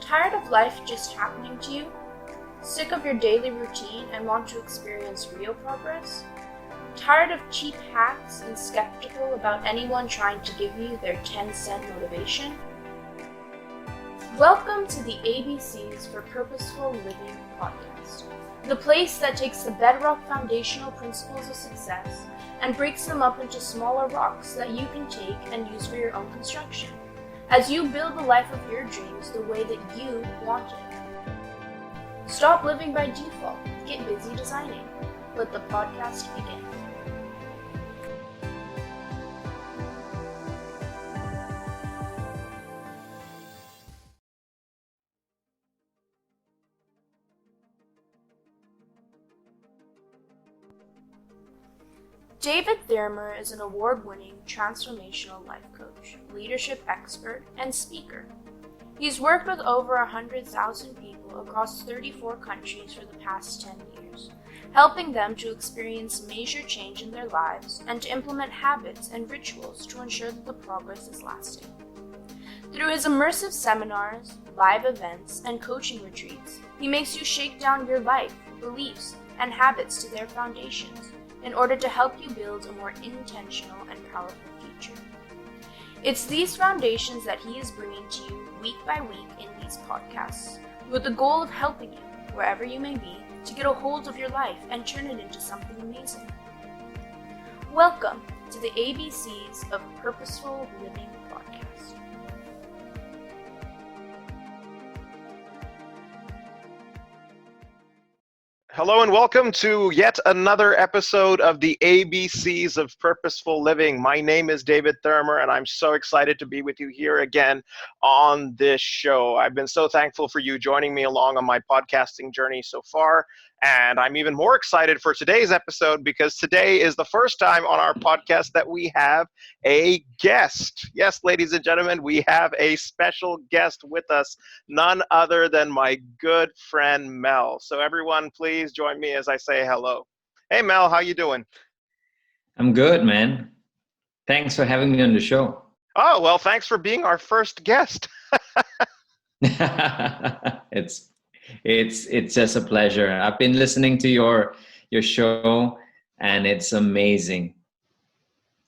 Tired of life just happening to you? Sick of your daily routine and want to experience real progress? Tired of cheap hacks and skeptical about anyone trying to give you their 10-cent motivation? Welcome to the ABCs for Purposeful Living podcast, the place that takes the bedrock foundational principles of success and breaks them up into smaller rocks that you can take and use for your own construction, as you build the life of your dreams the way that you want it. Stop living by default. Get busy designing. Let the podcast begin. David Thurmer is an award-winning transformational life coach, leadership expert, and speaker. He's worked with over 100,000 people across 34 countries for the past 10 years, helping them to experience major change in their lives and to implement habits and rituals to ensure that the progress is lasting. Through his immersive seminars, live events, and coaching retreats, he makes you shake down your life, beliefs, and habits to their foundations in order to help you build a more intentional and powerful future. It's these foundations that he is bringing to you week by week in these podcasts, with the goal of helping you, wherever you may be, to get a hold of your life and turn it into something amazing. Welcome to the ABCs of Purposeful Living podcast. Hello and welcome to yet another episode of the ABCs of Purposeful Living. My name is David Thurmer and I'm so excited to be with you here again on this show. I've been so thankful for you joining me along on my podcasting journey so far. And I'm even more excited for today's episode because today is the first time on our podcast that we have a guest. Yes, ladies and gentlemen, we have a special guest with us, none other than my good friend Mel. So everyone, please join me as I say hello. Hey Mel, how you doing? I'm good, man. Thanks for having me on the show. Oh, well, thanks for being our first guest. It's just a pleasure. I've been listening to your show and it's amazing.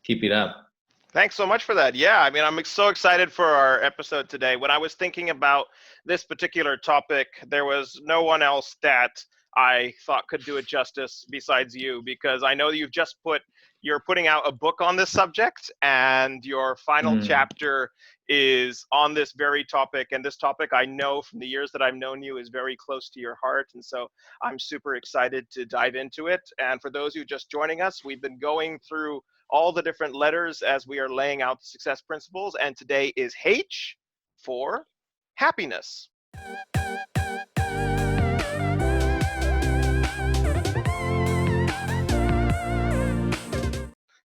Keep it up. Thanks so much for that. Yeah, I mean, I'm so excited for our episode today. When I was thinking about this particular topic, there was no one else that I thought could do it justice besides you, because I know you're putting out a book on this subject, and your final chapter is on this very topic. And this topic, I know from the years that I've known you, is very close to your heart. And so I'm super excited to dive into it. And for those who are just joining us, we've been going through all the different letters as we are laying out the success principles. And today is H for happiness.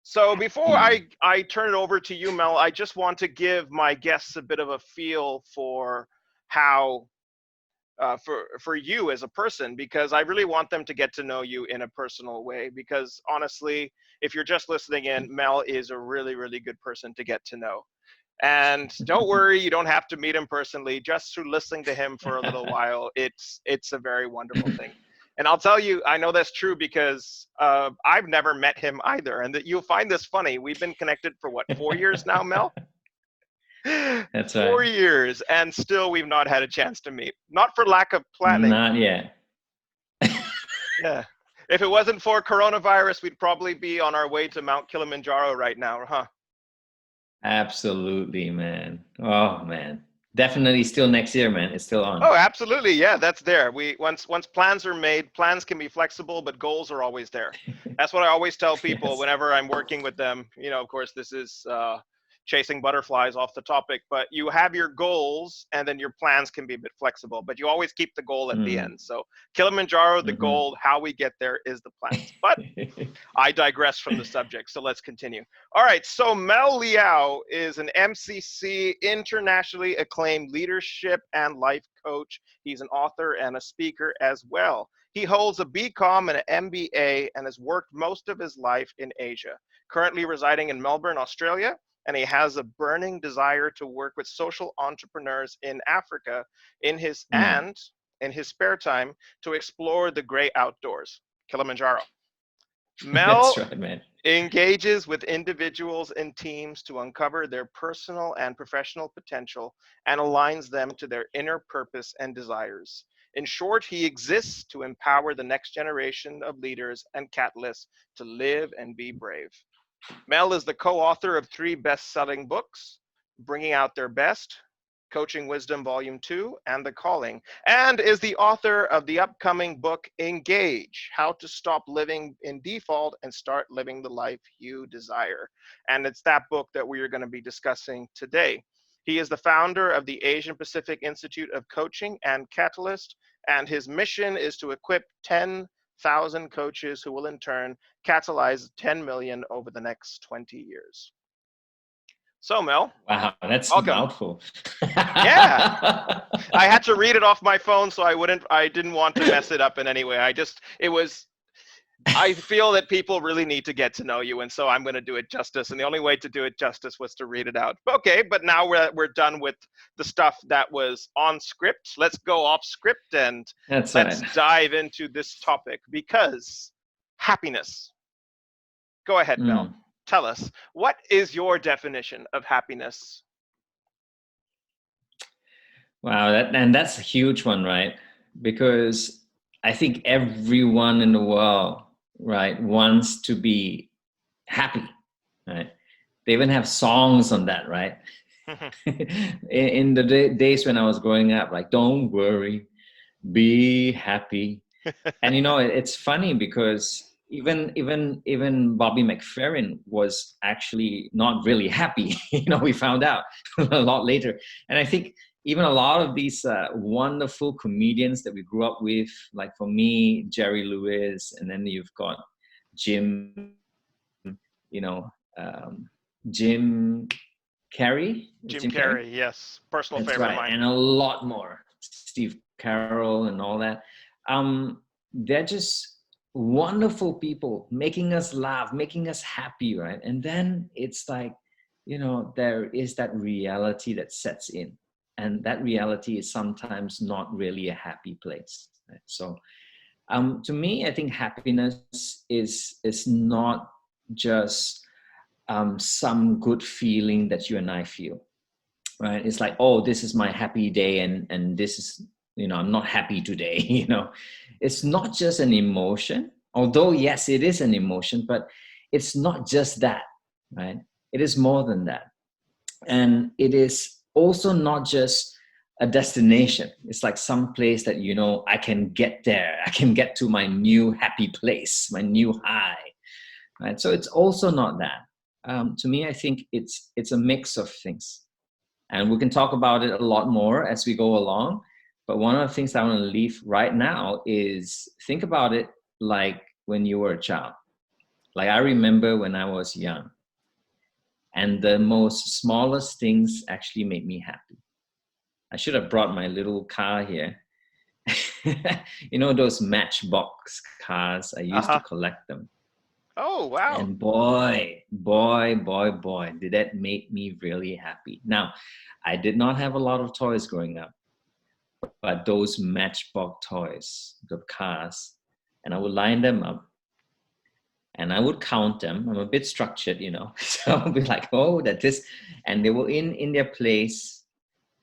So before I turn it over to you, Mel, I just want to give my guests a bit of a feel for how, for you as a person, because I really want them to get to know you in a personal way. Because honestly, if you're just listening in, Mel is a really, really good person to get to know. And don't worry, you don't have to meet him personally. Just through listening to him for a little while, it's a very wonderful thing. And I'll tell you, I know that's true because I've never met him either. And that you'll find this funny. We've been connected for 4 years now, Mel? That's right. 4 years, and still we've not had a chance to meet. Not for lack of planning. Not yet. Yeah. If it wasn't for coronavirus, we'd probably be on our way to Mount Kilimanjaro right now, huh? Absolutely, man. Oh, man. Definitely still next year, man. It's still on. Oh, absolutely. Yeah, that's there. Once plans are made, plans can be flexible, but goals are always there. That's what I always tell people whenever I'm working with them. You know, of course, this is chasing butterflies off the topic, but you have your goals and then your plans can be a bit flexible, but you always keep the goal at the end. So Kilimanjaro, the goal, how we get there is the plans. But I digress from the subject, so let's continue. All right, so Mel Leow is an MCC, internationally acclaimed leadership and life coach. He's an author and a speaker as well. He holds a BCom and an MBA and has worked most of his life in Asia, currently residing in Melbourne, Australia, and he has a burning desire to work with social entrepreneurs in Africa in his spare time to explore the great outdoors, Kilimanjaro. That's Mel right, man. engages with individuals and teams to uncover their personal and professional potential and aligns them to their inner purpose and desires. In short, he exists to empower the next generation of leaders and catalysts to live and be brave. Mel is the co-author of 3 best-selling books, Bringing Out Their Best, Coaching Wisdom Volume 2, and The Calling, and is the author of the upcoming book, Engage, How to Stop Living in Default and Start Living the Life You Desire. And it's that book that we are going to be discussing today. He is the founder of the Asian Pacific Institute of Coaching and Catalyst, and his mission is to equip 10,000 coaches who will in turn catalyze 10 million over the next 20 years. So, Mel. Wow, that's welcome. A mouthful. Yeah. I had to read it off my phone, so I didn't want to mess it up in any way. I feel that people really need to get to know you, and so I'm going to do it justice. And the only way to do it justice was to read it out. Okay, but now we're done with the stuff that was on script. Let's go off script and let's dive into this topic, because happiness. Go ahead, Mel. Tell us, what is your definition of happiness? Wow, that's a huge one, right? Because I think everyone in the world, right, wants to be happy, right? They even have songs on that, right? in the days when I was growing up, like, don't worry, be happy. And it's funny because even Bobby McFerrin was actually not really happy. We found out a lot later. And I think even a lot of these wonderful comedians that we grew up with, like for me, Jerry Lewis, and then you've got Jim, Jim Carrey. Jim Carrey, yes, personal That's favorite right. of mine. And a lot more, Steve Carroll and all that. They're just wonderful people, making us laugh, making us happy, right? And then it's like, there is that reality that sets in, and that reality is sometimes not really a happy place, right? So to me, I think happiness is not just some good feeling that you and I feel, right? It's like, oh, this is my happy day, and this is, I'm not happy today. It's not just an emotion, although yes, it is an emotion, but it's not just that, right? It is more than that. And it is also not just a destination. It's like some place that, I can get there. I can get to my new happy place, my new high, right? So it's also not that. To me, I think it's a mix of things. And we can talk about it a lot more as we go along. But one of the things I want to leave right now is think about it like when you were a child. Like I remember when I was young, and the most smallest things actually made me happy. I should have brought my little car here. Those Matchbox cars, I used to collect them. Oh, wow. And boy, did that make me really happy. Now, I did not have a lot of toys growing up, but those Matchbox toys, the cars, and I would line them up and I would count them. I'm a bit structured, so I'll be like, oh, that this, and they were in their place,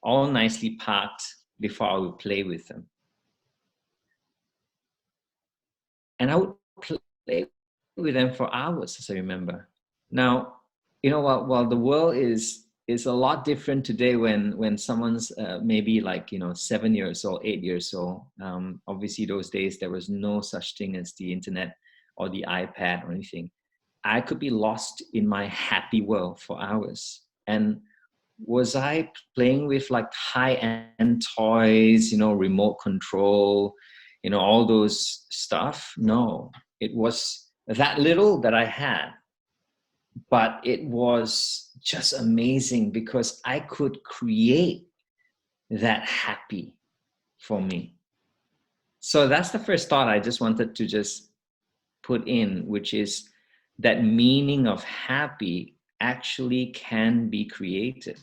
all nicely parked before I would play with them. And I would play with them for hours, as I remember. Now, while the world is a lot different today when someone's maybe like 7 years old, 8 years old. Obviously those days there was no such thing as the internet or the iPad or anything. I could be lost in my happy world for hours. And was I playing with like high-end toys, remote control, all those stuff? No, it was that little that I had. But it was just amazing because I could create that happy for me. So that's the first thought I just wanted to just put in, which is that meaning of happy actually can be created.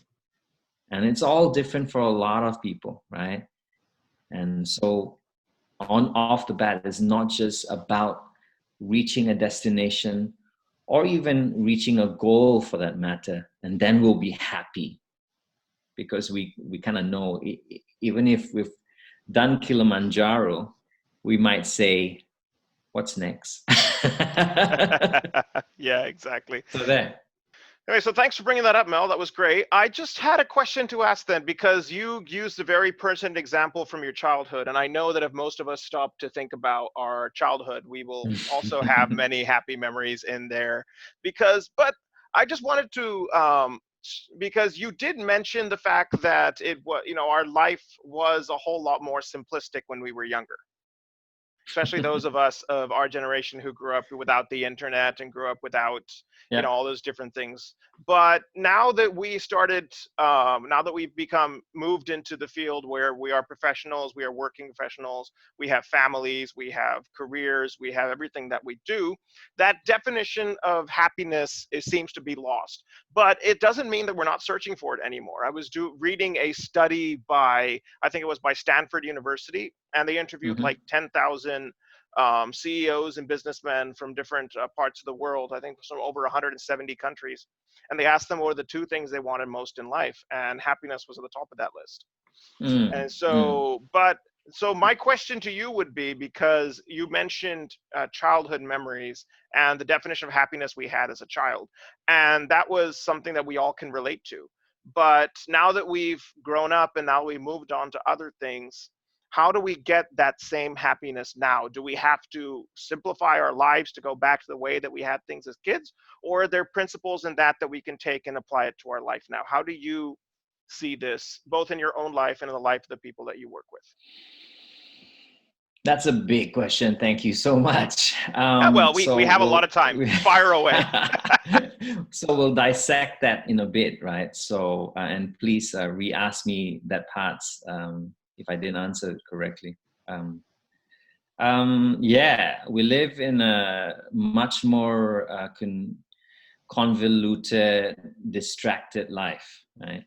And it's all different for a lot of people, right? And so off the bat, it's not just about reaching a destination or even reaching a goal for that matter, and then we'll be happy. Because we kind of know, even if we've done Kilimanjaro, we might say, what's next? Yeah, exactly. So there. Anyway, so thanks for bringing that up, Mel. That was great. I just had a question to ask then, because you used a very pertinent example from your childhood. And I know that if most of us stop to think about our childhood, we will also have many happy memories in there. But I just wanted to, because you did mention the fact that it was, our life was a whole lot more simplistic when we were younger, especially those of us of our generation who grew up without the internet and grew up without Yeah. all those different things. But now that we started, now that we've become moved into the field where we are professionals, we are working professionals, we have families, we have careers, we have everything that we do, that definition of happiness seems to be lost. But it doesn't mean that we're not searching for it anymore. I was reading a study by, I think it was by Stanford University, and they interviewed like 10,000 CEOs and businessmen from different parts of the world, I think from over 170 countries. And they asked them what were the two things they wanted most in life, and happiness was at the top of that list. And so my question to you would be, because you mentioned childhood memories and the definition of happiness we had as a child, and that was something that we all can relate to. But now that we've grown up and now we moved on to other things, how do we get that same happiness now? Do we have to simplify our lives to go back to the way that we had things as kids? Or are there principles in that we can take and apply it to our life now? How do you see this, both in your own life and in the life of the people that you work with? That's a big question. Thank you so much. Well, we have a lot of time. Fire away. So we'll dissect that in a bit, right? So, and please re-ask me that parts if I didn't answer it correctly. Yeah, we live in a much more convoluted, distracted life, right?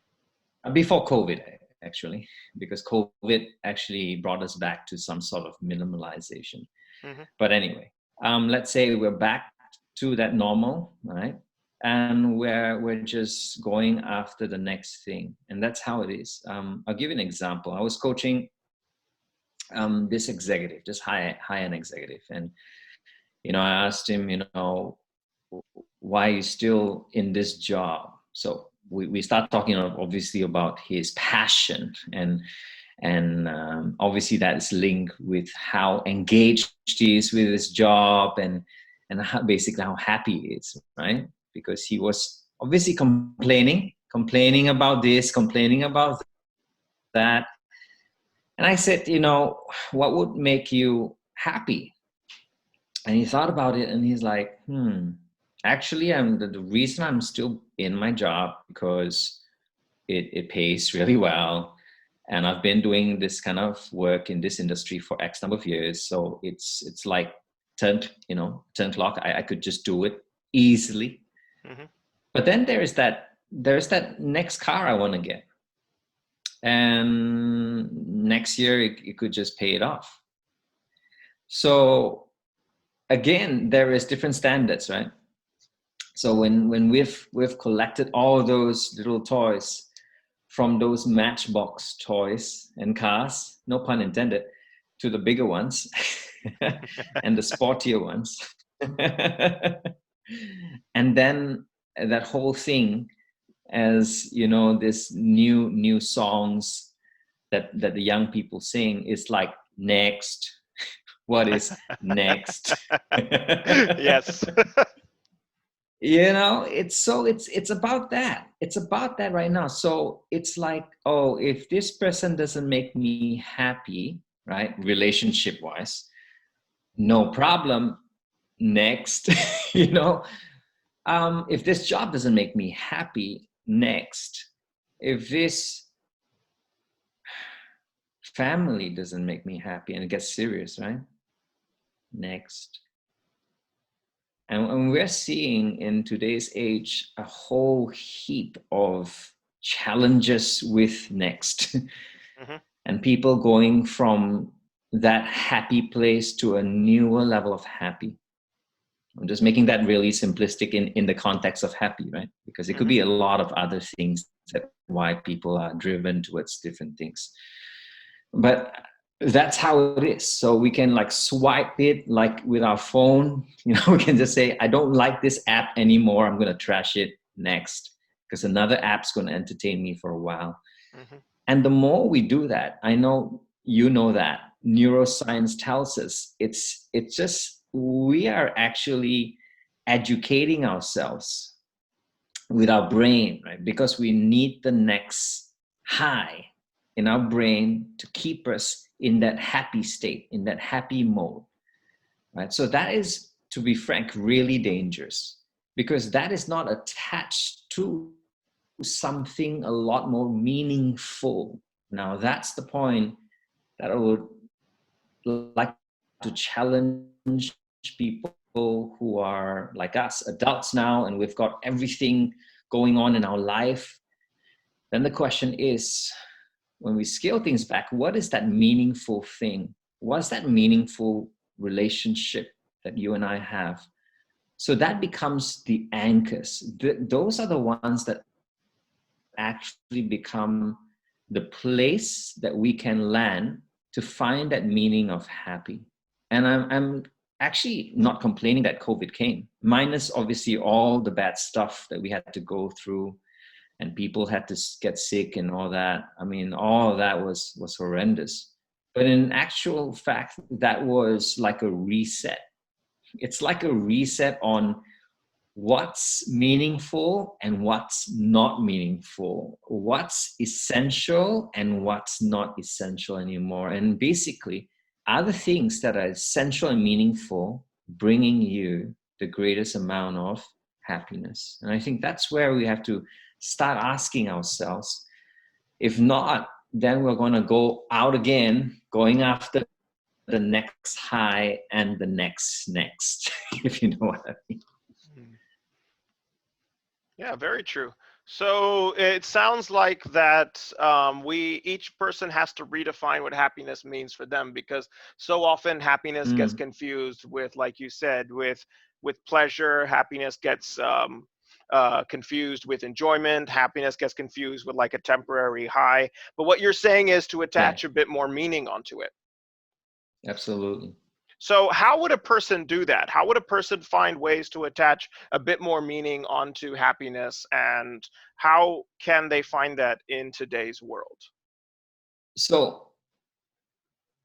Before COVID, actually, because COVID actually brought us back to some sort of minimalization. But anyway, let's say we're back to that normal, right? And we're just going after the next thing, and that's how it is. I'll give you an example. I was coaching this executive, this high-end executive, and I asked him, why are you still in this job? So we start talking obviously about his passion, and obviously that's linked with how engaged he is with his job, and how, basically how happy he is, right? Because he was obviously complaining about this, complaining about that. And I said, what would make you happy? And he thought about it, and he's like, actually, the reason I'm still in my job because it pays really well, and I've been doing this kind of work in this industry for X number of years. So it's like turn clock. I could just do it easily. But then there's that next car I want to get, and next year it could just pay it off. So again, there is different standards, right? So when we've collected all those little toys from those Matchbox toys and cars, no pun intended, to the bigger ones and the sportier ones, and then that whole thing, as this new songs that the young people sing is like, next. What is next? Yes. It's about that. It's about that right now. So it's like, oh, if this person doesn't make me happy, right, relationship wise, no problem. Next. If this job doesn't make me happy, next. If this family doesn't make me happy, and it gets serious, right? Next. And we're seeing in today's age a whole heap of challenges with next. Hmm. And people going from that happy place to a newer level of happy. I'm just making that really simplistic in the context of happy, right? Because it could Hmm. be a lot of other things that why people are driven towards different things. But that's how it is. So we can like swipe it like with our phone, we can just say, I don't like this app anymore. I'm going to trash it next because another app's going to entertain me for a while. Hmm. And the more we do that, I know you know that neuroscience tells us it's just we are actually educating ourselves with our brain, right? Because we need the next high in our brain to keep us in that happy state, in that happy mode, right? So that is, to be frank, really dangerous because that is not attached to something a lot more meaningful. Now, that's the point that I would like to challenge people who are like us, adults now, and we've got everything going on in our life. Then the question is, when we scale things back, what is that meaningful thing? What's that meaningful relationship that you and I have? So that becomes the anchors. Those are the ones that actually become the place that we can land to find that meaning of happy. And I'm actually not complaining that COVID came, minus obviously all the bad stuff that we had to go through and people had to get sick and all that. I mean, all of that was horrendous. But in actual fact, that was like a reset. It's like a reset on what's meaningful and what's not meaningful, what's essential and what's not essential anymore. And basically, are the things that are essential and meaningful bringing you the greatest amount of happiness? And I think that's where we have to start asking ourselves. If not, then we're going to go out again, going after the next high and the next, if you know what I mean. Yeah, very true. So it sounds like that each person has to redefine what happiness means for them, because so often happiness gets Mm. confused with, like you said, with pleasure. Happiness gets confused with enjoyment. Happiness gets confused with like a temporary high. But what you're saying is to Yeah, attach a bit more meaning onto it. absolutely. So how would a person do that? How would a person find ways to attach a bit more meaning onto happiness, and how can they find that in today's world? So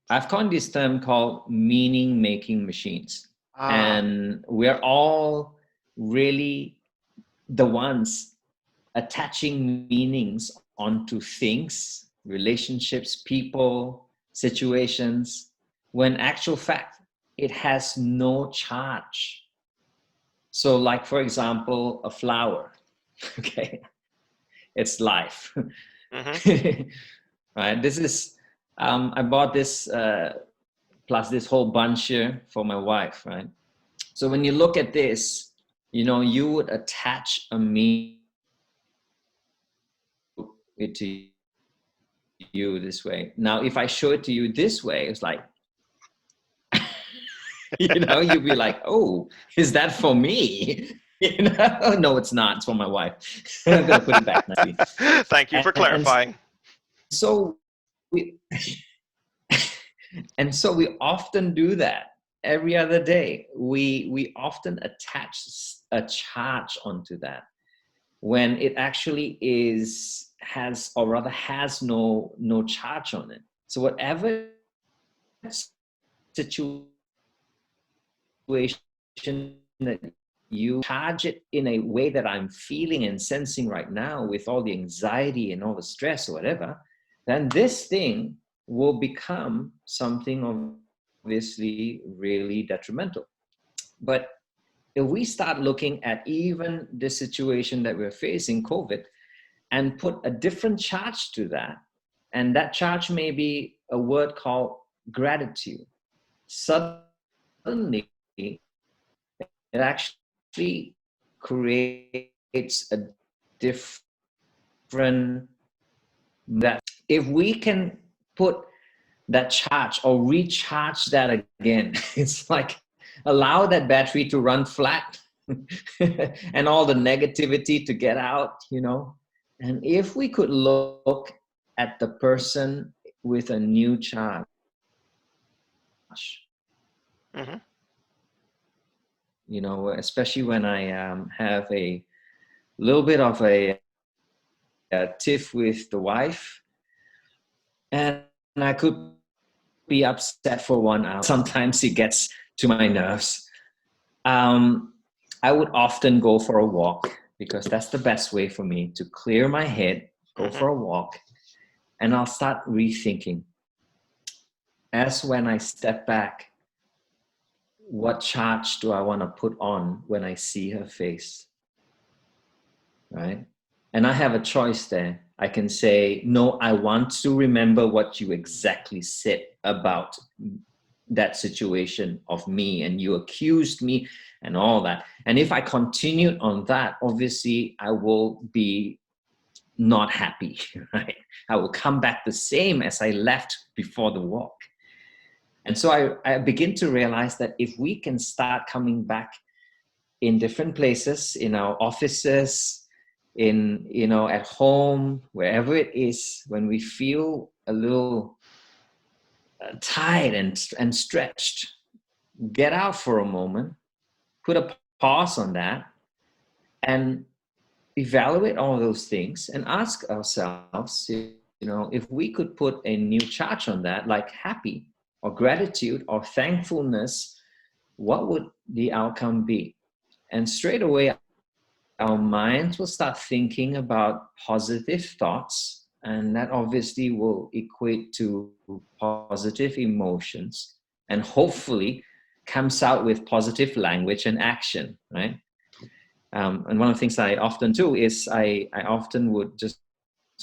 I've coined this term called meaning making machines. Ah, And we're all really the ones attaching meanings onto things, relationships, people, situations, when actual fact, it has no charge. So like, for example, a flower, okay, it's life. mm-hmm. Right? This is, I bought this plus this whole bunch here for my wife, right? So when you look at this, you would attach a meaning it to you this way. Now, if I show it to you this way, it's like, you'd be like, oh, is that for me? No, it's not. It's for my wife. I'm gonna put it back nicely. Thank you for And clarifying. so we and so we often do that every other day. We often attach a charge onto that when it actually has no charge on it. So whatever situation that you charge it in a way that I'm feeling and sensing right now with all the anxiety and all the stress or whatever, then this thing will become something obviously really detrimental. But if we start looking at even the situation that we're facing, COVID, and put a different charge to that, and that charge may be a word called gratitude, suddenly actually creates a different that if we can put that charge or recharge that again, it's like allow that battery to run flat and all the negativity to get out, and if we could look at the person with a new charge, Mm-hmm. especially when I have a little bit of a tiff with the wife, and I could be upset for 1 hour. Sometimes it gets to my nerves. I would often go for a walk because that's the best way for me to clear my head, go Mm-hmm. for a walk, and I'll start rethinking. As when I step back, what charge do I want to put on when I see her face? Right? And I have a choice there. I can say, no, I want to remember what you exactly said about that situation of me, and you accused me and all that. And if I continued on that, obviously I will be not happy, right? I will come back the same as I left before the walk. And so I begin to realize that if we can start coming back in different places, in our offices, in, at home, wherever it is, when we feel a little tired and stretched, get out for a moment, put a pause on that, and evaluate all those things and ask ourselves, if we could put a new charge on that, like happy or gratitude or thankfulness, what would the outcome be? And straight away, our minds will start thinking about positive thoughts, and that obviously will equate to positive emotions, and hopefully comes out with positive language and action, right? And one of the things I often do is I often would just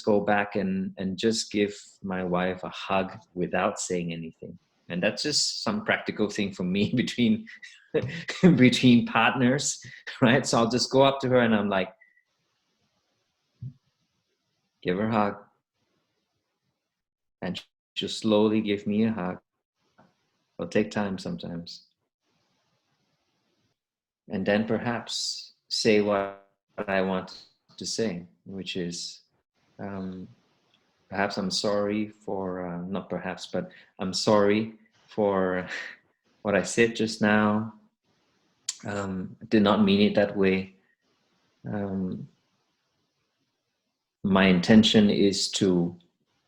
go back and just give my wife a hug without saying anything. And that's just some practical thing for me between between partners, right? So I'll just go up to her and I'm like, give her a hug. And she'll slowly give me a hug. It'll take time sometimes. And then perhaps say what I want to say, which is, um, perhaps I'm sorry for, not perhaps, but I'm sorry for what I said just now. Did not mean it that way. Um, my intention is to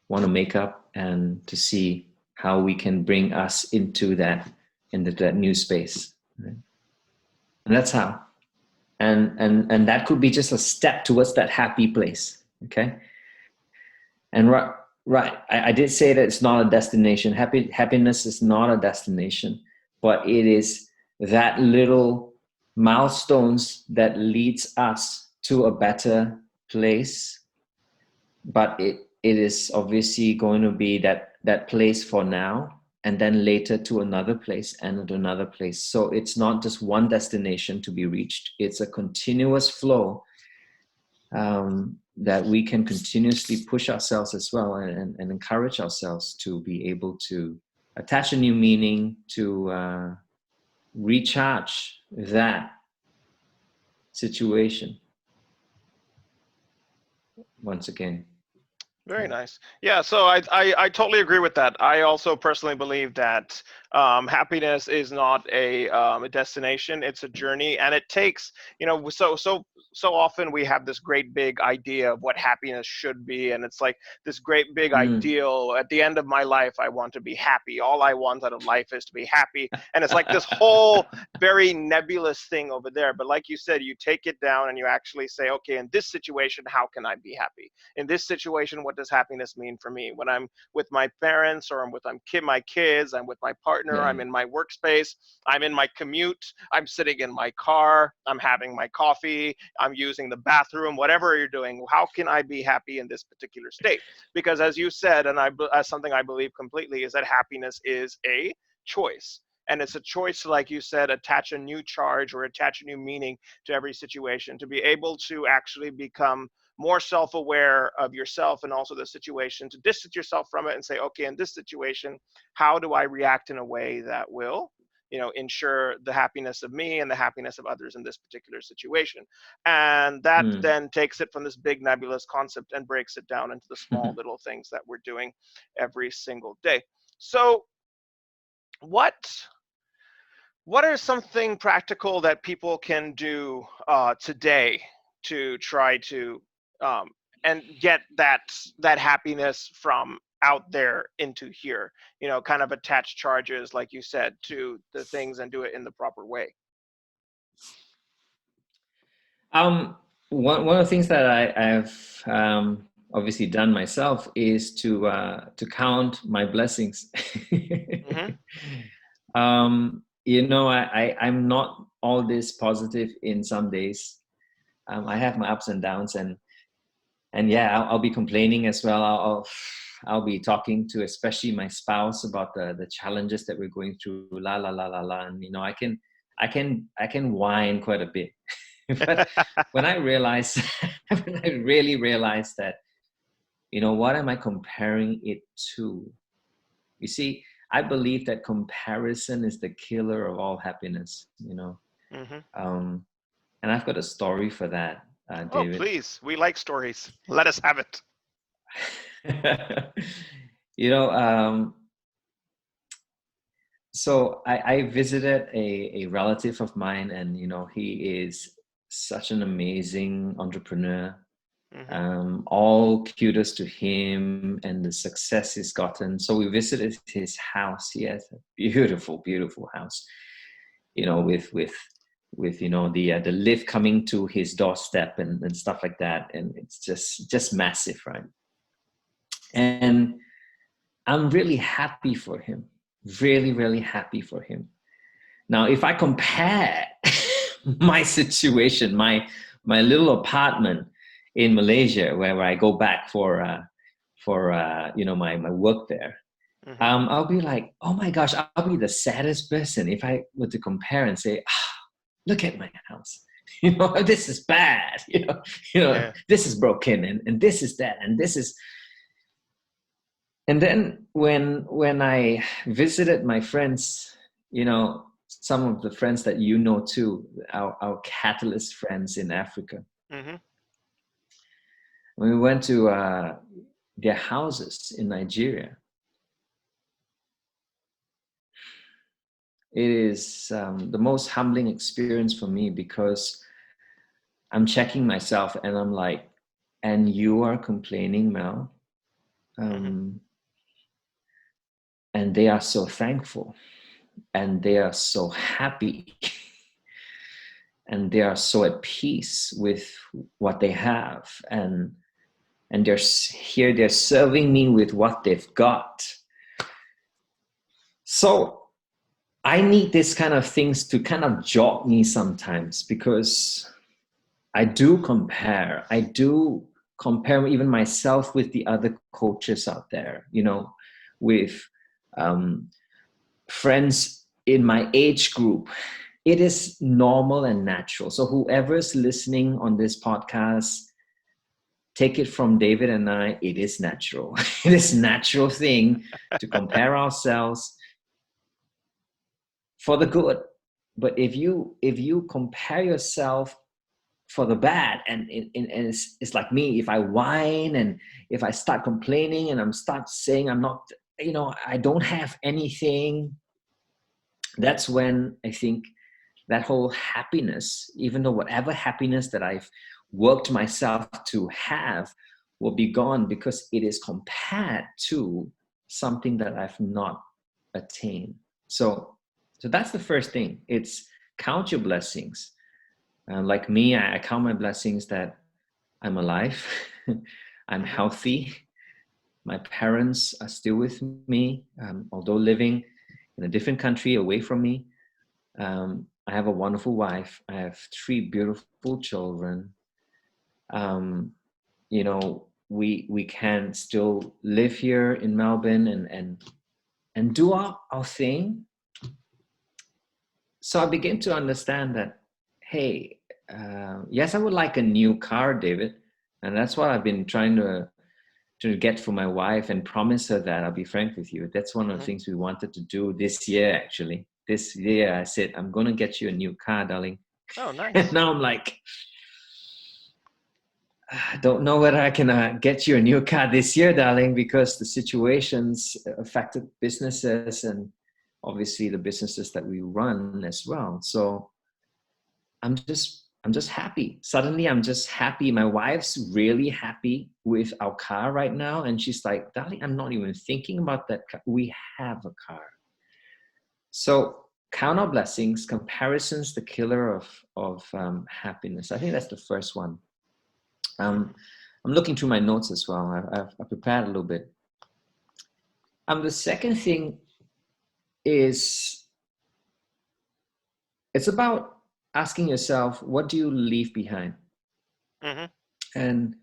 want to make up and to see how we can bring us into that new space. Right? And that's how. And that could be just a step towards that happy place. Okay. And right. I did say that it's not a destination. Happiness is not a destination, but it is that little milestones that leads us to a better place. But it is obviously going to be that place for now, and then later to another place and another place. So it's not just one destination to be reached. It's a continuous flow that we can continuously push ourselves as well, and encourage ourselves to be able to attach a new meaning, to recharge that situation once again. Very nice. Yeah, so I totally agree with that. I also personally believe that happiness is not a destination; it's a journey, and it takes, so often we have this great big idea of what happiness should be, and it's like this great big ideal. At the end of my life, I want to be happy. All I want out of life is to be happy, and it's like this whole very nebulous thing over there. But like you said, you take it down and you actually say, okay, in this situation, how can I be happy? In this situation, what does happiness mean for me? When I'm with my parents, or I'm with my kids, I'm with my partner, I'm in my workspace, I'm in my commute, I'm sitting in my car, I'm having my coffee, I'm using the bathroom, whatever you're doing, how can I be happy in this particular state? Because as you said, and as something I believe completely, is that happiness is a choice. And it's a choice, like you said, attach a new charge or attach a new meaning to every situation, to be able to actually become more self-aware of yourself and also the situation, to distance yourself from it and say, okay, in this situation, how do I react in a way that will, ensure the happiness of me and the happiness of others in this particular situation. And that Mm. then takes it from this big nebulous concept and breaks it down into the small little things that we're doing every single day. So what what are something practical that people can do today to try to um, and get that happiness from out there into here? Kind of attach charges, like you said, to the things and do it in the proper way. Um, one of the things that I've obviously done myself is to count my blessings. Hmm. I'm not all this positive in some days. I have my ups and downs, and yeah, I'll be complaining as well. I'll be talking to especially my spouse about the challenges that we're going through. La la la la la, and I can whine quite a bit. But when I realized, when I really realized that, what am I comparing it to? You see, I believe that comparison is the killer of all happiness. Hmm. Um, and I've got a story for that, Oh, David. please, we like stories, let us have it. you know, um, so I visited a relative of mine, and he is such an amazing entrepreneur. Hmm. All kudos to him and the success he's gotten. So we visited his house. He has a beautiful, beautiful house. With the lift coming to his doorstep and stuff like that, and it's just massive, right? And I'm really happy for him, really, really happy for him. Now, if I compare my situation, my little apartment in Malaysia, where I go back for my work there, Hmm. I'll be like, oh my gosh, I'll be the saddest person if I were to compare and say, look at my house. This is bad. Yeah. This is broken, and this is that, and this is. And then when I visited my friends, some of the friends that too, our catalyst friends in Africa, Hmm. when we went to their houses in Nigeria, it is the most humbling experience for me, because I'm checking myself and I'm like, and you are complaining, Mel? Hmm. And they are so thankful, and they are so happy, and they are so at peace with what they have, and they're serving me with what they've got. So I need this kind of things to kind of jog me sometimes, because I do compare even myself with the other coaches out there, with friends in my age group. It is normal and natural. So whoever's listening on this podcast, take it from David and I, it is natural. It is a natural thing to compare ourselves for the good. But if you compare yourself for the bad, and it's like me, if I whine and if I start complaining and I'm start saying I'm not, I don't have anything, that's when I think that whole happiness, even though whatever happiness that I've worked myself to have, will be gone, because it is compared to something that I've not attained. So that's the first thing. It's count your blessings. Like me, I count my blessings that I'm alive, I'm Hmm. healthy, my parents are still with me, although living in a different country away from me. I have a wonderful wife. I have 3 beautiful children. We can still live here in Melbourne and do our thing. so I began to understand that, hey, yes, I would like a new car, David. And that's what I've been trying to get for my wife and promise her that. I'll be frank with you. That's one of the things we wanted to do this year, actually. This year, I said, I'm going to get you a new car, darling. Oh, nice. And now I'm like, I don't know whether I can get you a new car this year, darling, because the situations affected businesses and obviously the businesses that we run as well. So I'm just happy. Suddenly I'm just happy. My wife's really happy with our car right now. And she's like, darling, I'm not even thinking about that car. We have a car. So count our blessings. Comparison's the killer of happiness. I think that's the first one. I'm looking through my notes as well. I've prepared a little bit. The second thing is, it's about asking yourself, what do you leave behind? And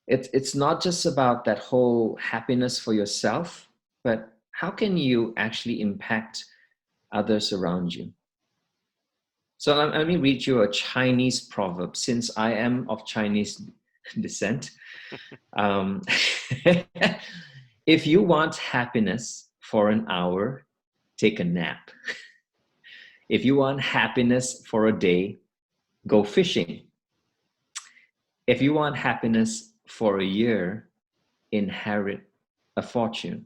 it's not just about that whole happiness for yourself, but how can you actually impact others around you? So let me read you a Chinese proverb, since I am of Chinese descent. If you want happiness for an hour, take a nap. If you want happiness for a day, go fishing. If you want happiness for a year, inherit a fortune.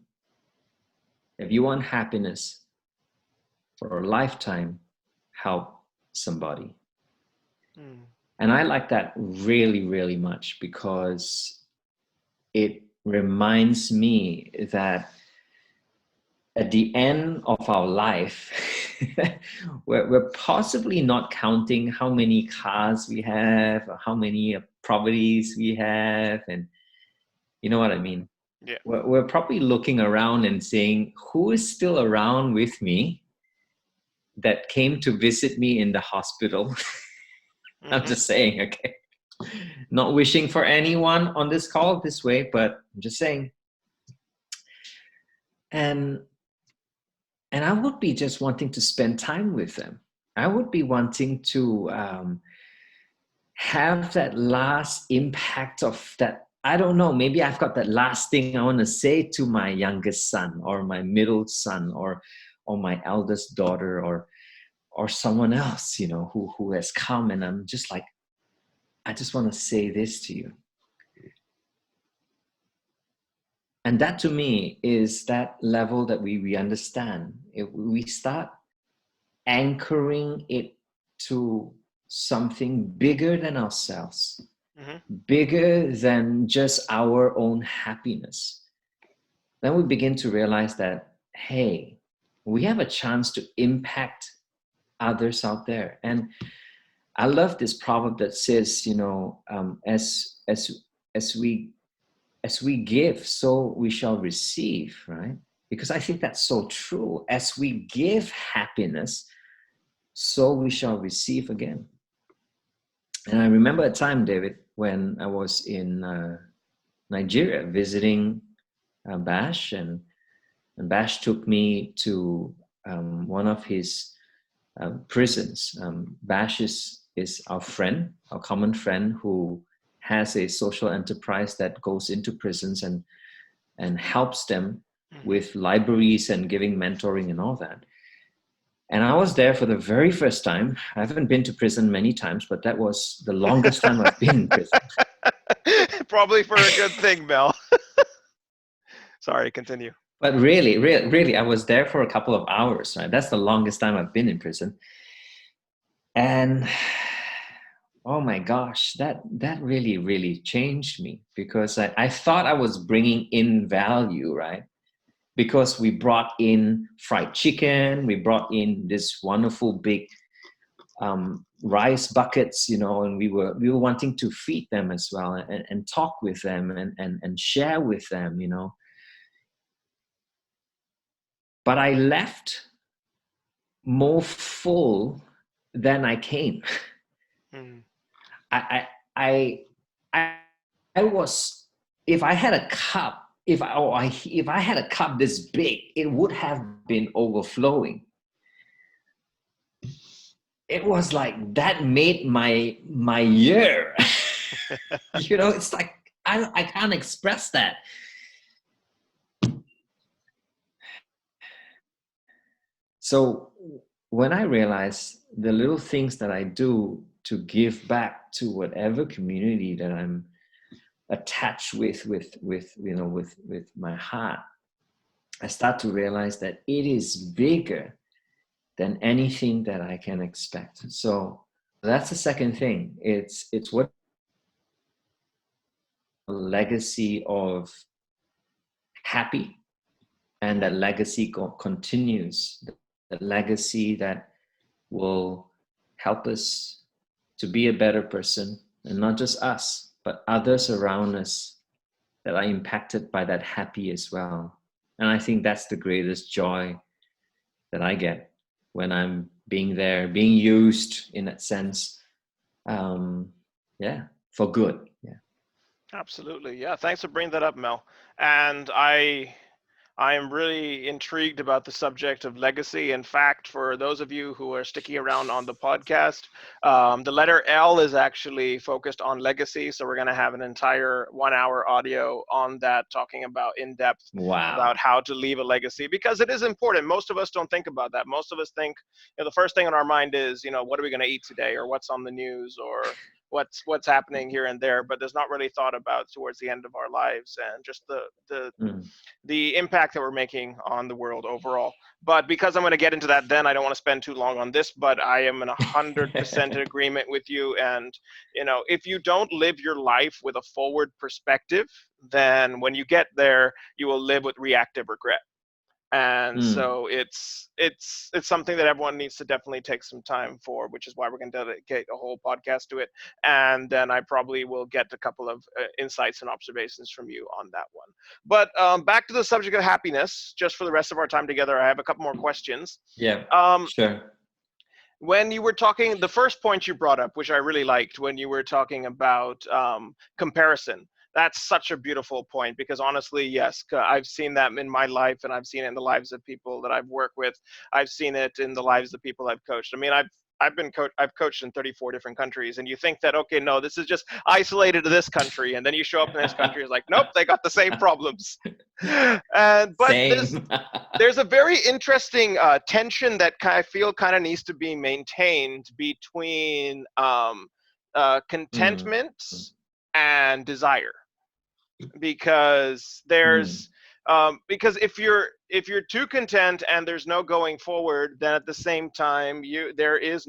If you want happiness for a lifetime, help somebody. And I like that really, really much, because it reminds me that at the end of our life, we're possibly not counting how many cars we have or how many properties we have. And you know what I mean? Yeah. We're probably looking around and saying, who is still around with me that came to visit me in the hospital? I'm just saying, okay? Not wishing for anyone on this call this way, but I'm just saying. And I would be just wanting to spend time with them. I would be wanting to have that last impact of that. I don't know, maybe I've got that last thing I want to say to my youngest son or my middle son or my eldest daughter or someone else, you know, who has come, and I'm just like, I just want to say this to you. And that to me is that level that we understand. If we start anchoring it to something bigger than ourselves, bigger than just our own happiness, then we begin to realize that, hey, we have a chance to impact others out there. And I love this proverb that says, you know, as we give, so we shall receive, right? Because I think that's so true. As we give happiness, so we shall receive again. And I remember a time, David, when I was in Nigeria visiting Bash, and Bash took me to one of his prisons. Bash is our friend, our common friend, who has a social enterprise that goes into prisons and helps them with libraries and giving mentoring and all that. And I was there for the very first time. I haven't been to prison many times, but that was the longest time I've been in prison. Probably for a good thing, Mel. Sorry, continue. But really, I was there for a couple of hours, right? That's the longest time I've been in prison. And oh my gosh, that really, really changed me, because I thought I was bringing in value, right? Because we brought in fried chicken, we brought in this wonderful big rice buckets, you know, and we were wanting to feed them as well, and talk with them and share with them, you know. But I left more full than I came. I was, if I had a cup, if I had a cup this big, it would have been overflowing. it was like that made my year. You know, it's like I can't express that. So when I realize the little things that I do to give back to whatever community that I'm attached with you know with my heart, I start to realize that it is bigger than anything that I can expect. So that's the second thing. It's what legacy of happy, and that legacy continues. The legacy that will help us to be a better person, and not just us, but others around us that are impacted by that happy as well. And I think that's the greatest joy that I get when I'm being there, being used in that sense. Um, yeah, for good. Yeah. Absolutely. Yeah. Thanks for bringing that up, Mel. And I am really intrigued about the subject of legacy. In fact, for those of you who are sticking around on the podcast, the letter L is actually focused on legacy. So we're going to have an entire 1 hour audio on that, talking about in depth about Wow. how to leave a legacy, because it is important. Most of us don't think about that. Most of us think, the first thing on our mind is, what are we going to eat today, or what's on the news, or what's happening here and there, but there's not really thought about towards the end of our lives, and just the Mm. the impact that we're making on the world overall. But because I'm going to get into that, then I don't want to spend too long on this, but I am in 100% agreement with you. And, if you don't live your life with a forward perspective, then when you get there, you will live with reactive regret. And Mm. so it's something that everyone needs to definitely take some time for, which is why we're going to dedicate a whole podcast to it. And then I probably will get a couple of insights and observations from you on that one. But back to the subject of happiness, just for the rest of our time together, I have a couple more questions. Yeah, um, sure. when you were talking, the first point you brought up, which I really liked, when you were talking about comparison, that's such a beautiful point, because honestly, yes, I've seen that in my life, and I've seen it in the lives of people that I've worked with. I've seen it in the lives of people I've coached. I mean, I've coached in 34 different countries, and you think that, okay, no, this is just isolated to this country, and then you show up in this country, it's like, nope, they got the same problems. And but Same. there's a very interesting tension that I feel kind of needs to be maintained between Mm. contentment and desire, because Mm. because if you're too content and there's no going forward, then at the same time there's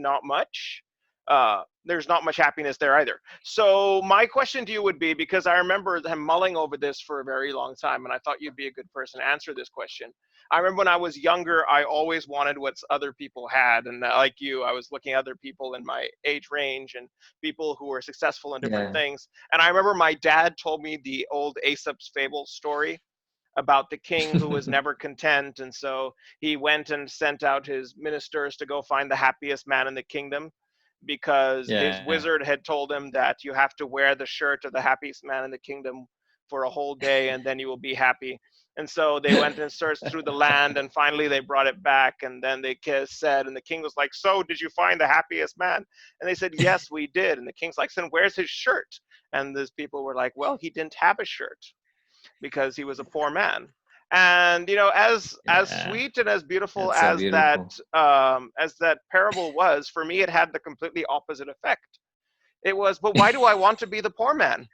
not much happiness there either. So my question to you would be, because I remember them mulling over this for a very long time, and I thought you'd be a good person to answer this question. I remember when I was younger, I always wanted what other people had, and like you, I was looking at other people in my age range and people who were successful in different Yeah. things. And I remember my dad told me the old Aesop's fable story about the king who was never content. And so he went and sent out his ministers to go find the happiest man in the kingdom, because his Yeah. wizard had told him that you have to wear the shirt of the happiest man in the kingdom for a whole day, and then you will be happy. And so they went and searched through the land, and finally they brought it back. And then they said, and the king was like, "So, did you find the happiest man?" And they said, "Yes, we did." And the king's like, "Then where's his shirt?" And those people were like, "Well, he didn't have a shirt because he was a poor man." And as Yeah. sweet and as beautiful That's so beautiful. as that parable was, for me it had the completely opposite effect. It was, but why do I want to be the poor man?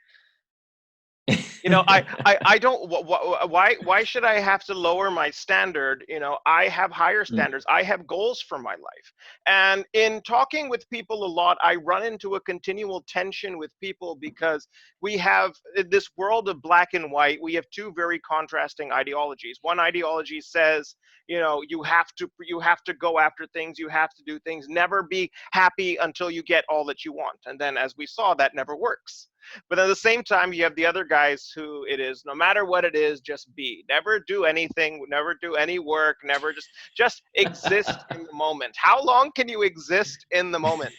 I don't, why should I have to lower my standard? I have higher Mm. standards. I have goals for my life. And in talking with people a lot, I run into a continual tension with people, because we have this world of black and white. We have two very contrasting ideologies. One ideology says, you have to go after things, you have to do things, never be happy until you get all that you want. And then, as we saw, that never works. But at the same time, you have the other guys who it is, no matter what it is, just be. Never do anything, never do any work, never just exist in the moment. How long can you exist in the moment?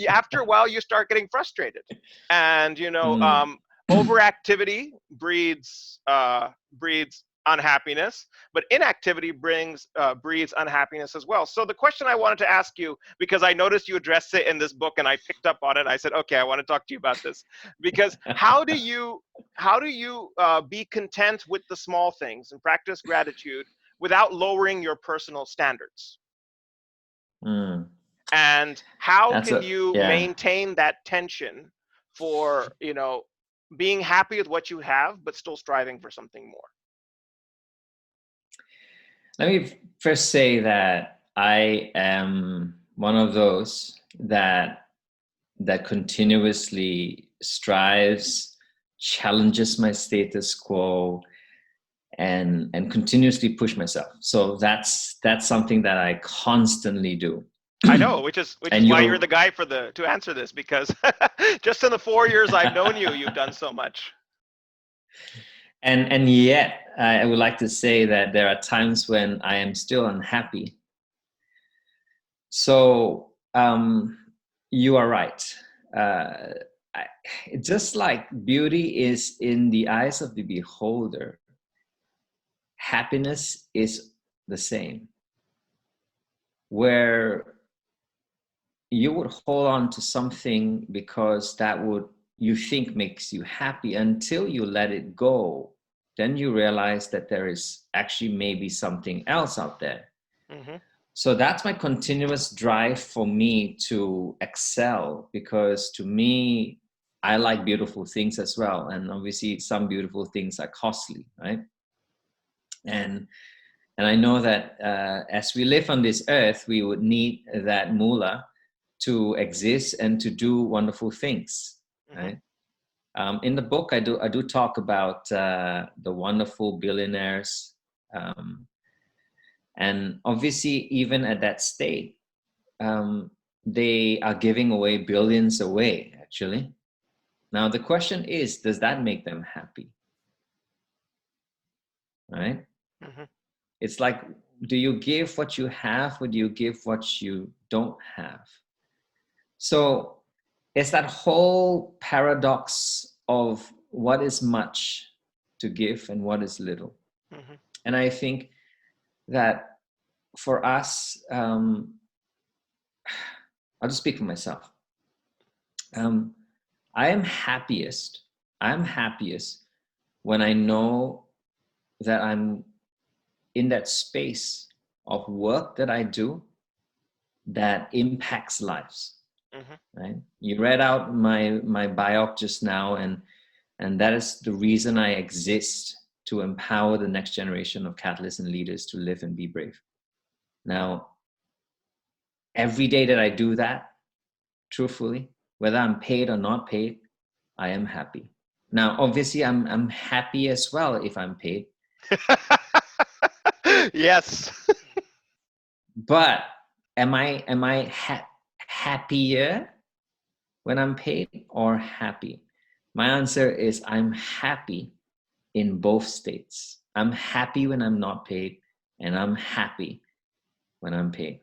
After a while, you start getting frustrated. And Mm. overactivity breeds unhappiness, but inactivity breeds unhappiness as well. So the question I wanted to ask you, because I noticed you addressed it in this book and I picked up on it, I said, okay, I want to talk to you about this, because how do you be content with the small things and practice gratitude without lowering your personal standards? Mm. And how That's can you yeah. maintain that tension for, being happy with what you have, but still striving for something more? Let me first say that I am one of those that continuously strives, challenges my status quo, and continuously push myself. So that's something that I constantly do. I know, which is And why you're the guy to answer this, because just in the 4 years I've known you, you've done so much. And yet I would like to say that there are times when I am still unhappy. So you are right. Just like beauty is in the eyes of the beholder, happiness is the same. Where you would hold on to something because that would, you think, makes you happy, until you let it go, then you realize that there is actually maybe something else out there. Mm-hmm. So that's my continuous drive for me to excel, because to me, I like beautiful things as well. And obviously some beautiful things are costly, right? And I know that as we live on this earth, we would need that moolah to exist and to do wonderful things, right? In the book, I do talk about the wonderful billionaires, and obviously, even at that state, they are giving away billions away. Actually, now the question is, does that make them happy? Right? Mm-hmm. It's like, do you give what you have, or do you give what you don't have? So it's that whole paradox of what is much to give and what is little. Mm-hmm. And I think that for us, I'll just speak for myself. I'm happiest when I know that I'm in that space of work that I do that impacts lives. Mm-hmm. Right? You read out my bio just now, and that is the reason I exist, to empower the next generation of catalysts and leaders to live and be brave. Now, every day that I do that, truthfully, whether I'm paid or not paid, I am happy. Now, obviously, I'm happy as well if I'm paid. Yes. But am I happier when I'm paid, or happy? My answer is I'm happy in both states. I'm happy when I'm not paid, and I'm happy when I'm paid.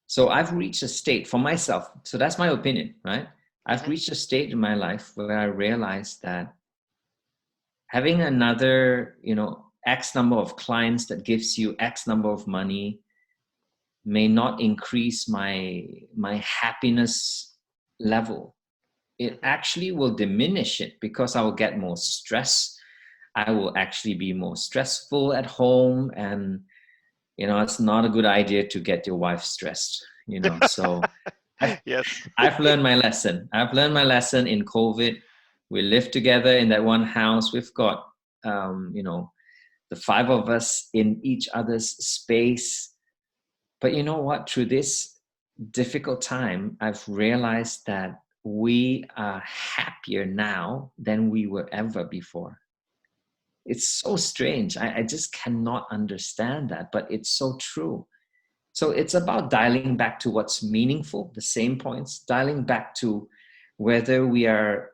So I've reached a state for myself. So that's my opinion, right? I've reached a state in my life where I realized that having another, X number of clients that gives you X number of money may not increase my happiness level. It actually will diminish it, because I will get more stress. I will actually be more stressful at home, and it's not a good idea to get your wife stressed. So Yes. I've learned my lesson. In COVID. We live together in that one house. We've got the 5 of us in each other's space. But you know what? Through this difficult time, I've realized that we are happier now than we were ever before. It's so strange. I just cannot understand that, but it's so true. So it's about dialing back to what's meaningful, the same points, dialing back to whether we are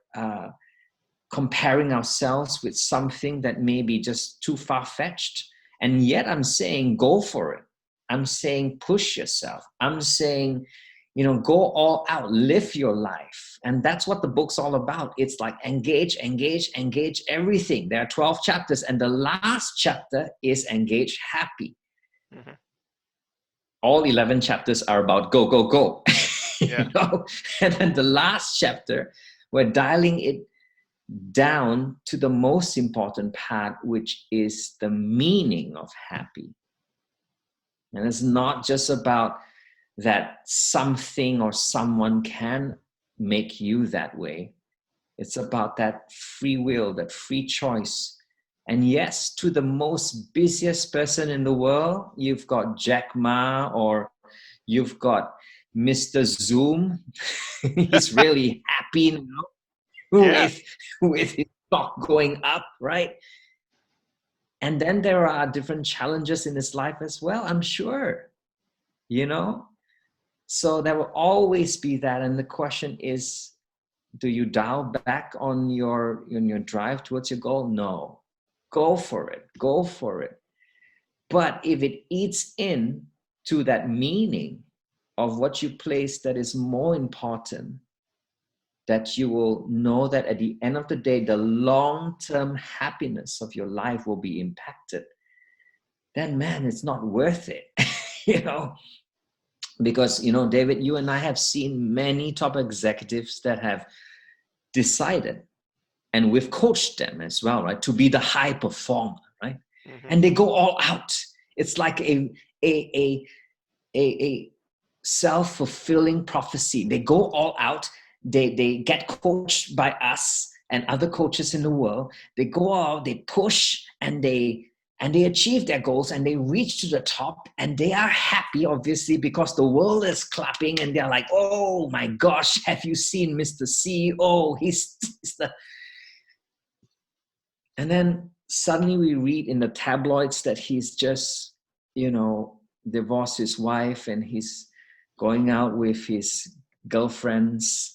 comparing ourselves with something that may be just too far-fetched. And yet I'm saying, go for it. I'm saying, push yourself. I'm saying, go all out, live your life. And that's what the book's all about. It's like engage everything. There are 12 chapters, and the last chapter is engage happy. Mm-hmm. All 11 chapters are about go, go, go. Yeah. And then the last chapter, we're dialing it down to the most important part, which is the meaning of happy. And it's not just about that something or someone can make you that way. It's about that free will, that free choice. And yes, to the most busiest person in the world, you've got Jack Ma, or you've got Mr. Zoom. He's really happy now Yeah. with his stock going up, right? And then there are different challenges in his life as well, I'm sure, So there will always be that. And the question is, do you dial back on your drive towards your goal? No. Go for it. But if it eats in to that meaning of what you place that is more important, that you will know that at the end of the day, the long-term happiness of your life will be impacted, then man, it's not worth it, Because, David, you and I have seen many top executives that have decided, and we've coached them as well, right, to be the high performer, right? Mm-hmm. And they go all out. It's like a self-fulfilling prophecy. They go all out. They get coached by us and other coaches in the world. They go out, they push, and they achieve their goals, and they reach to the top, and they are happy, obviously, because the world is clapping, and they're like, oh my gosh, have you seen Mr. CEO? He's the... And then suddenly we read in the tabloids that he's just, divorced his wife, and he's going out with his girlfriends.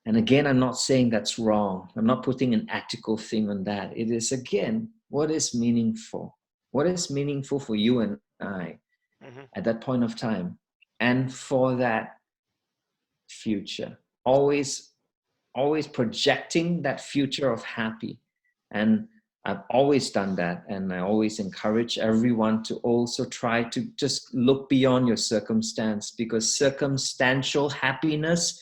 And again, I'm not saying that's wrong. I'm not putting an ethical thing on that. It is, again, what is meaningful? What is meaningful for you and I at that point of time? And for that future, always projecting that future of happy. And I've always done that, and I always encourage everyone to also try to just look beyond your circumstance, because circumstantial happiness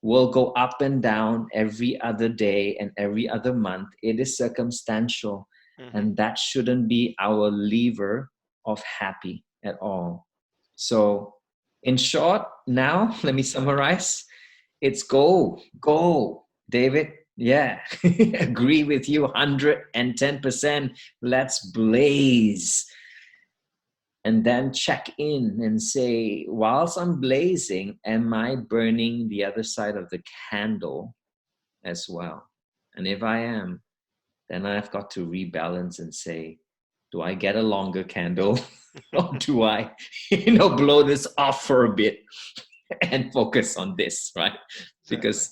will go up and down every other day and every other month. It is circumstantial, and that shouldn't be our lever of happy at all. So in short, now, let me summarize. It's go, David. Yeah, agree with you 110%. Let's blaze. And then check in and say, whilst I'm blazing, am I burning the other side of the candle as well? And if I am, then I've got to rebalance and say, do I get a longer candle or do I, blow this off for a bit and focus on this, right? Because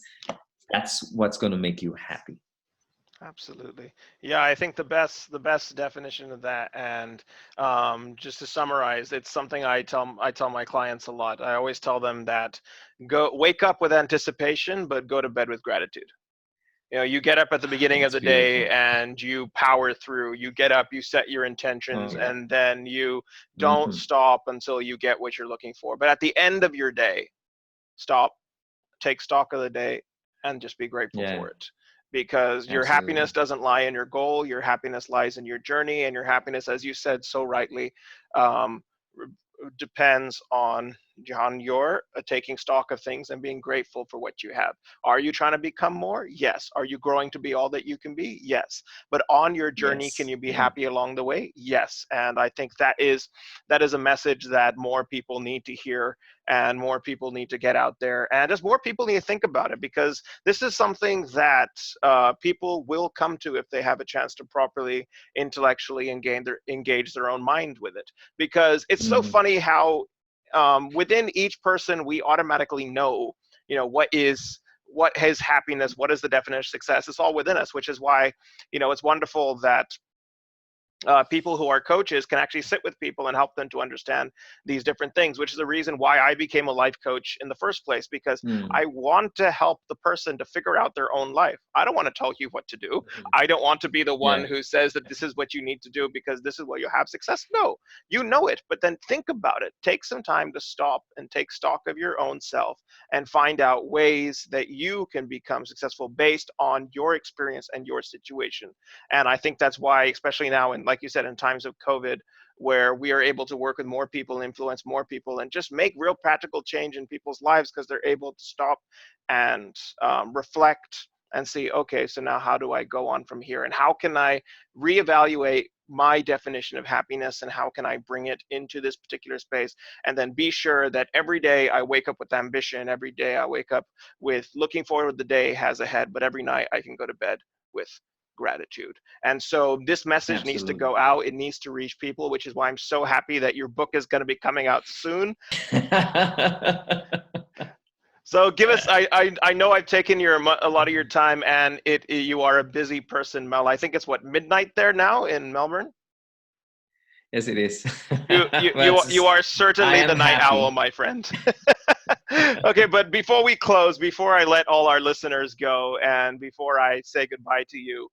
that's what's going to make you happy. Absolutely. Yeah, I think the best definition of that, and just to summarize, it's something I tell my clients a lot. I always tell them that wake up with anticipation, but go to bed with gratitude. You get up at the beginning of the day and you power through. You get up, you set your intentions, and then you don't stop until you get what you're looking for. But at the end of your day, stop, take stock of the day, and just be grateful for it. Because your happiness doesn't lie in your goal, your happiness lies in your journey, and your happiness, as you said so rightly, depends on your taking stock of things and being grateful for what you have. Are you trying to become more? Yes. Are you growing to be all that you can be? Yes. But on your journey, can you be happy along the way? Yes. And I think that is a message that more people need to hear, and more people need to get out there, and just more people need to think about it, because this is something that people will come to if they have a chance to properly intellectually engage their own mind with it. Because it's so funny how within each person we automatically know, what is happiness, what is the definition of success. It's all within us, which is why, it's wonderful that people who are coaches can actually sit with people and help them to understand these different things, which is the reason why I became a life coach in the first place, because I want to help the person to figure out their own life. I don't want to tell you what to do. I don't want to be the one who says that this is what you need to do because this is what you have success. No, you know it, but then think about it. Take some time to stop and take stock of your own self and find out ways that you can become successful based on your experience and your situation. And I think that's why, especially now, in, like you said, in times of COVID, where we are able to work with more people, influence more people, and just make real practical change in people's lives because they're able to stop and reflect and see, okay, so now how do I go on from here? And how can I reevaluate my definition of happiness, and how can I bring it into this particular space? And then be sure that every day I wake up with ambition, every day I wake up with looking forward to the day has ahead, but every night I can go to bed with gratitude. And so this message needs to go out. It needs to reach people, which is why I'm so happy that your book is going to be coming out soon. So give us, I know I've taken a lot of your time, and you are a busy person, Mel. I think it's what, midnight there now in Melbourne? Yes, it is. You are certainly the night owl, my friend. Okay, but before we close, before I let all our listeners go, and before I say goodbye to you,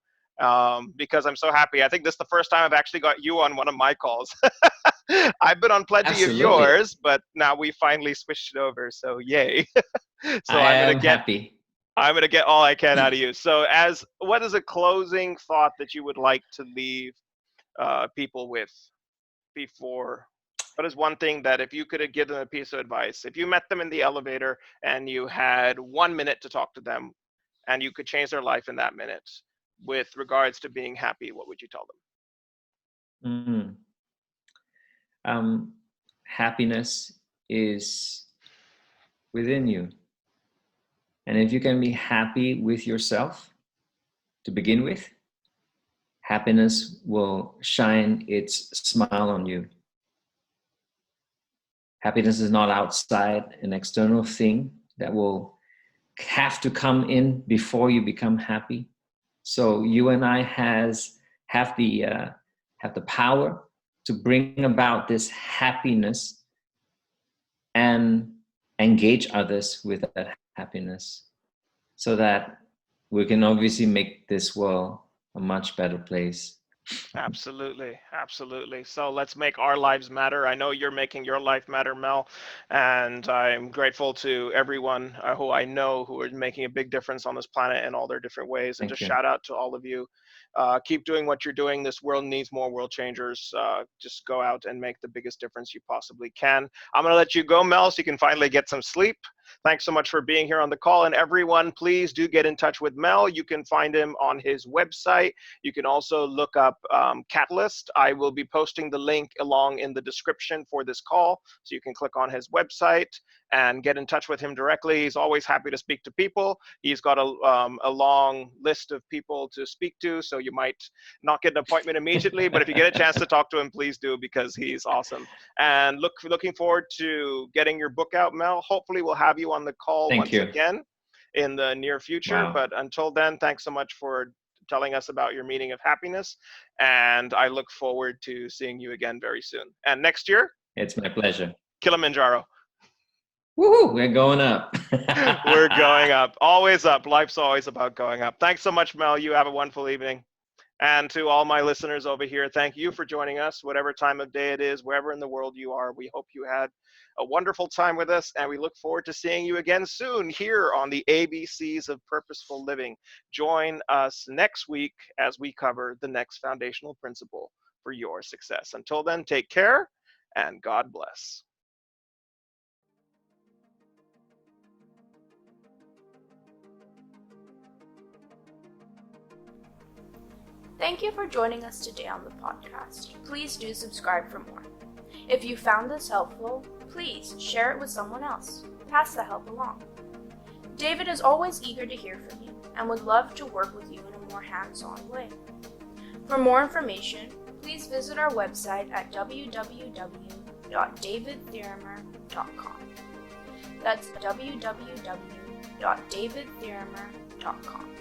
because I'm so happy, I think this is the first time I've actually got you on one of my calls. I've been on plenty of yours, but now we finally switched it over, so yay. So I'm going to get all I can out of you. So what is a closing thought that you would like to leave people with before? What is one thing that if you could give them a piece of advice, if you met them in the elevator and you had 1 minute to talk to them and you could change their life in that minute with regards to being happy, what would you tell them? Happiness is within you. And if you can be happy with yourself to begin with, happiness will shine its smile on you. Happiness is not outside, an external thing that will have to come in before you become happy. So you and I have the power to bring about this happiness and engage others with that happiness, so that we can obviously make this world a much better place. Absolutely. Absolutely. So let's make our lives matter. I know you're making your life matter, Mel, and I'm grateful to everyone who I know who are making a big difference on this planet in all their different ways. And shout out to all of you. Keep doing what you're doing. This world needs more world changers. Just go out and make the biggest difference you possibly can. I'm going to let you go, Mel, so you can finally get some sleep. Thanks so much for being here on the call. And everyone, please do get in touch with Mel. You can find him on his website. You can also look up Catalyst. I will be posting the link along in the description for this call, so you can click on his website and get in touch with him directly. He's always happy to speak to people. He's got a long list of people to speak to, so you might not get an appointment immediately, but if you get a chance to talk to him, please do, because he's awesome. And looking forward to getting your book out, Mel. Hopefully we'll have you on the call again in the near future. But until then, thanks so much for telling us about your meaning of happiness, and I look forward to seeing you again very soon. And next year, it's my pleasure. Kilimanjaro. Woohoo! We're going up. We're going up. Always up. Life's always about going up. Thanks so much, Mel. You have a wonderful evening. And to all my listeners over here, thank you for joining us, whatever time of day it is, wherever in the world you are. We hope you had a wonderful time with us, and we look forward to seeing you again soon here on the ABCs of Purposeful Living. Join us next week as we cover the next foundational principle for your success. Until then, take care and God bless. Thank you for joining us today on the podcast. Please do subscribe for more. If you found this helpful, please share it with someone else. Pass the help along. David is always eager to hear from you and would love to work with you in a more hands-on way. For more information, please visit our website at www.davidthirimer.com. That's www.davidthirimer.com.